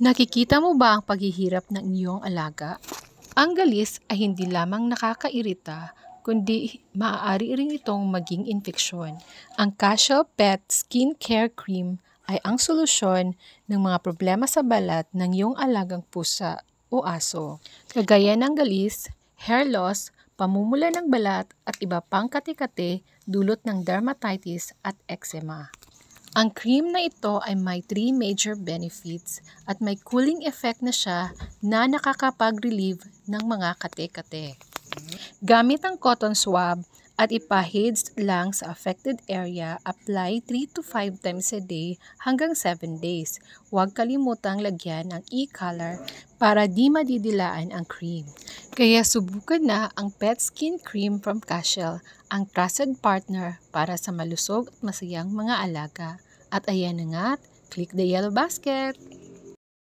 Nakikita mo ba ang paghihirap ng iyong alaga? Ang galis ay hindi lamang nakakairita, kundi maaari rin itong maging infeksyon. Ang Cashel Pet Skin Care Cream ay ang solusyon ng mga problema sa balat ng iyong alagang pusa o aso. Kagaya ng galis, hair loss, pamumula ng balat at iba pang kati-kati dulot ng dermatitis at eczema. Ang cream na ito ay may 3 major benefits at may cooling effect na siya na nakakapag-relieve ng mga kate-kate. Gamit ang cotton swab at ipahid lang sa affected area, apply 3 to 5 times a day hanggang 7 days. Huwag kalimutang lagyan ng e-color para di madidilaan ang cream. Kaya subukan na ang Pet Skin Cream from Cashel, ang trusted partner para sa malusog at masayang mga alaga. At ayan na nga, click the yellow basket!